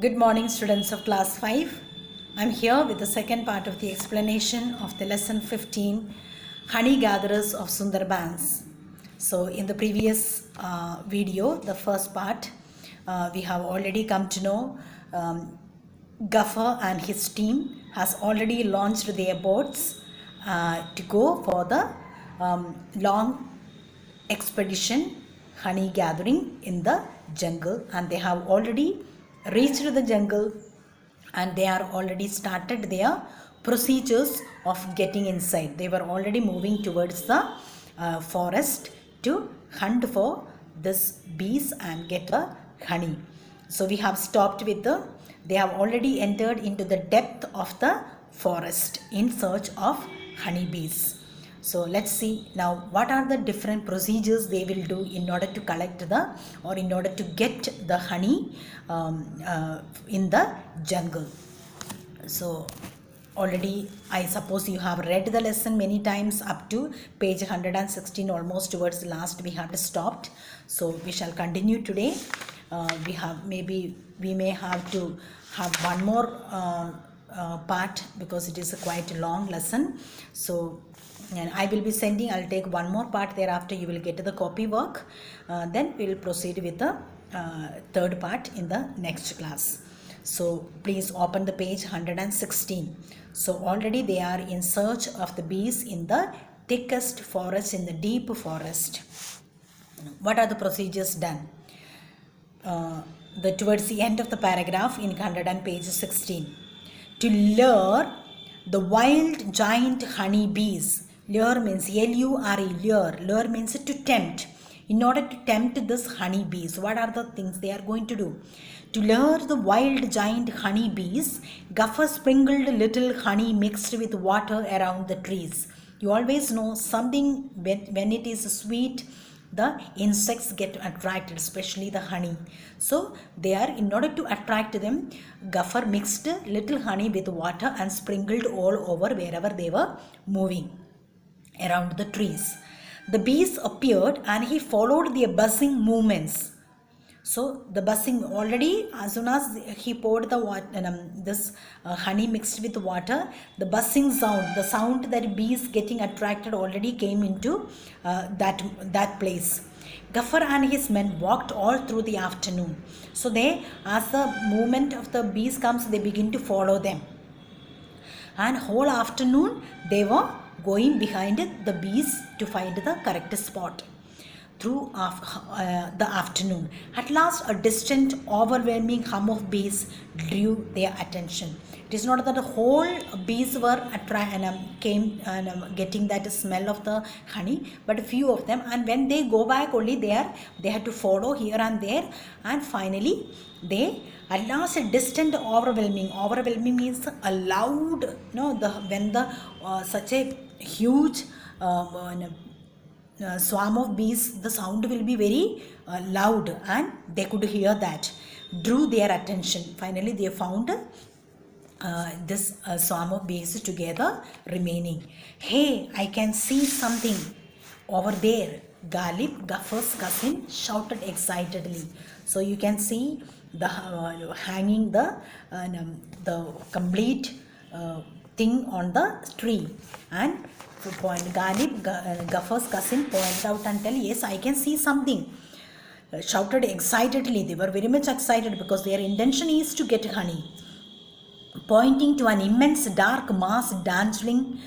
Good morning, students of class 5. I'm here with the second part of the explanation of the lesson 15, Honey Gatherers of Sundarbans. So in the previous video, the first part, we have already come to know Gaffer and his team has already launched their boats to go for the long expedition honey gathering in the jungle, and they have already reached the jungle and they are already started their procedures of getting inside. They were already moving towards the forest to hunt for this bees and get the honey. So we have stopped with they have already entered into the depth of the forest in search of honeybees. So let's see now what are the different procedures they will do in order to collect or in order to get the honey in the jungle. So already I suppose you have read the lesson many times up to page 116, almost towards the last we had stopped. So we shall continue today. We may have to have one more part because it is a quite long lesson. So and I will be sending, I'll take one more part, thereafter you will get the copy work, then we will proceed with the third part in the next class. So please open the page 116. So already they are in search of the bees in the thickest forest, in the deep forest. What are the procedures done? Towards the end of the paragraph in page 16. To lure the wild giant honey bees. Lure means L-U-R-E, lure. Lure means to tempt. In order to tempt this honey bees, what are the things they are going to do? To lure the wild giant honey bees, Gaffer sprinkled little honey mixed with water around the trees. You always know something when it is sweet, the insects get attracted, especially the honey. So they are, in order to attract them, Gaffer mixed little honey with water and sprinkled all over wherever they were moving around the trees. The bees appeared and he followed their buzzing movements. So the buzzing, already as soon as he poured the water, honey mixed with water, the buzzing sound, the sound that bees getting attracted already came into that place. Gaffer and his men walked all through the afternoon. So they, as the movement of the bees comes, they begin to follow them. And whole afternoon they were going behind the bees to find the correct spot. Through the afternoon, at last a distant, overwhelming hum of bees drew their attention. It is not that the whole bees were getting that smell of the honey, but a few of them. And when they go back, only they had to follow here and there, and finally they, at last, a distant, overwhelming. Overwhelming means a loud. When such a huge swarm of bees, the sound will be very loud, and they could hear that, drew their attention. Finally they found this swarm of bees together remaining. Hey, I can see something over there, Galib, Gaffer's cousin, shouted excitedly. So you can see the hanging the complete thing on the tree, and Galib, Gaffer's cousin, pointed out and tell, yes, I can see something. Shouted excitedly. They were very much excited because their intention is to get honey. Pointing to an immense dark mass dancing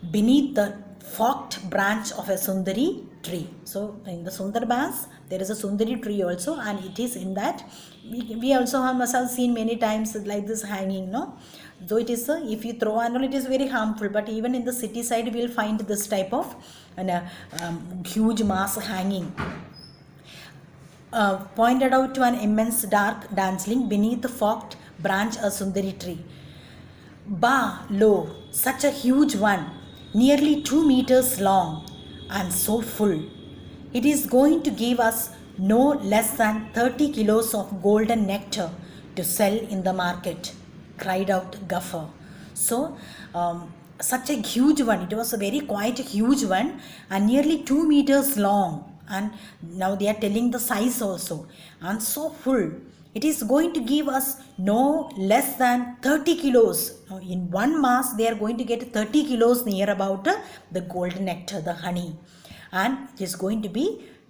beneath the forked branch of a Sundari tree. So in the Sundarbans, there is a Sundari tree also, and it is in that. We also must have seen many times like this hanging, no? Though it is, if you throw and all, it is very harmful, but even in the city side, we will find this type of huge mass hanging. Pointed out to an immense dark dancing beneath the forked branch of Sundari tree. Bah, lo, such a huge one, nearly 2 meters long and so full. It is going to give us no less than 30 kilos of golden nectar to sell in the market, cried out Gaffer. So such a huge one, it was a very quite a huge one, and nearly 2 meters long, and now they are telling the size also, and so full. It is going to give us no less than 30 kilos. Now, in one mass, they are going to get 30 kilos near about the golden nectar, the honey. And it is going to be,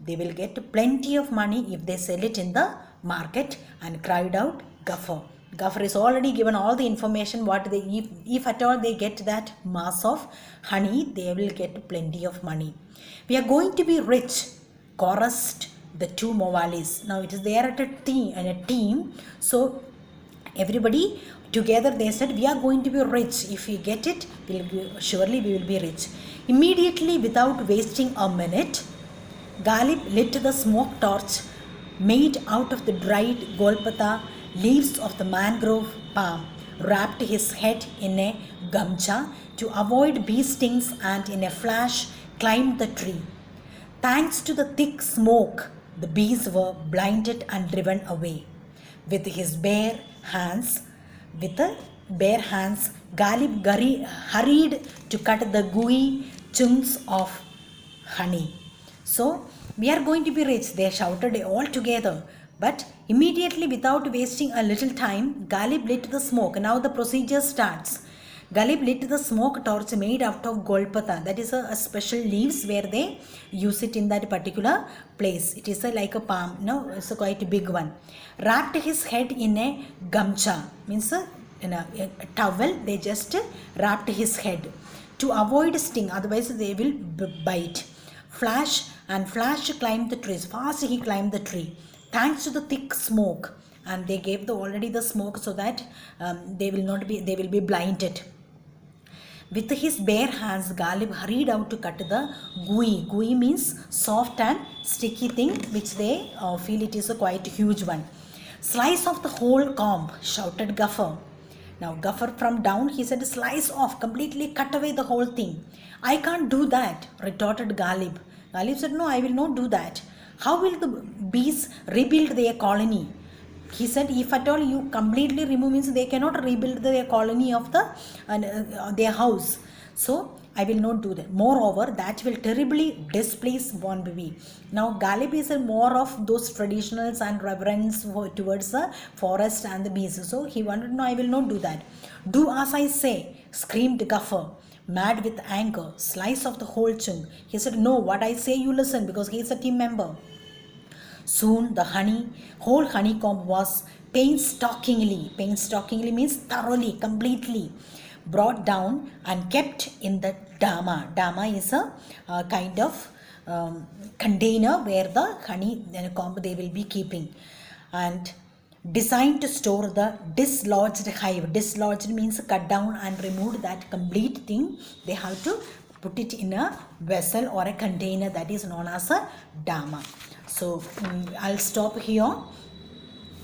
they will get plenty of money if they sell it in the market. And cried out Gaffer. Gaffer is already given all the information what they, if at all they get that mass of honey, they will get plenty of money. We are going to be rich, chorused the two Movalis. Now it is there at a team. So everybody together they said, we are going to be rich. If we get it, surely we will be rich. Immediately, without wasting a minute, Ghalib lit the smoke torch made out of the dried golpata leaves of the mangrove palm, wrapped his head in a gamcha to avoid bee stings, and in a flash climbed the tree. Thanks to the thick smoke, the bees were blinded and driven away. With his bare hands, Ghalib hurried to cut the gooey chunks of honey. So, we are going to be rich, they shouted all together. But immediately, without wasting a little time, Ghalib lit the smoke. Now the procedure starts. Ghalib lit the smoke torch made out of golpata. That is a special leaves where they use it in that particular place. It is like a palm. No, it's a quite a big one. Wrapped his head in a gamcha. Means in a towel. They just wrapped his head to avoid sting. Otherwise they will bite. Flash climbed the trees. Fast he climbed the tree. Thanks to the thick smoke, and they gave already the smoke so that they will be blinded. With his bare hands, Ghalib hurried out to cut the gooey. Gooey means soft and sticky thing, which they feel it is a quite huge one. Slice off the whole comb, shouted Gaffer. Now Gaffer from down, he said, slice off, completely cut away the whole thing. I can't do that, retorted Ghalib. Ghalib said, no, I will not do that. How will the bees rebuild their colony? He said, if at all you completely remove, means they cannot rebuild their colony of their house. So I will not do that. Moreover, that will terribly displease one bee. Now Ghalib is more of those traditionals and reverence towards the forest and the bees. So he wanted, no, I will not do that. Do as I say, screamed Gaffer, mad with anger. Slice off the whole chunk. He said, no, what I say you listen, because he is a team member. Soon the whole honeycomb was painstakingly means thoroughly, completely brought down and kept in the dama. Dama is a kind of container where the honeycomb they will be keeping, and designed to store the dislodged hive. Dislodged means cut down and removed, that complete thing. They have to put it in a vessel or a container that is known as a dama. So I'll stop here.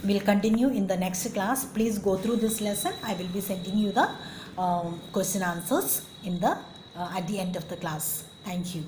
We'll continue in the next class. Please go through this lesson. I will be sending you the question answers in the at the end of the class. Thank you.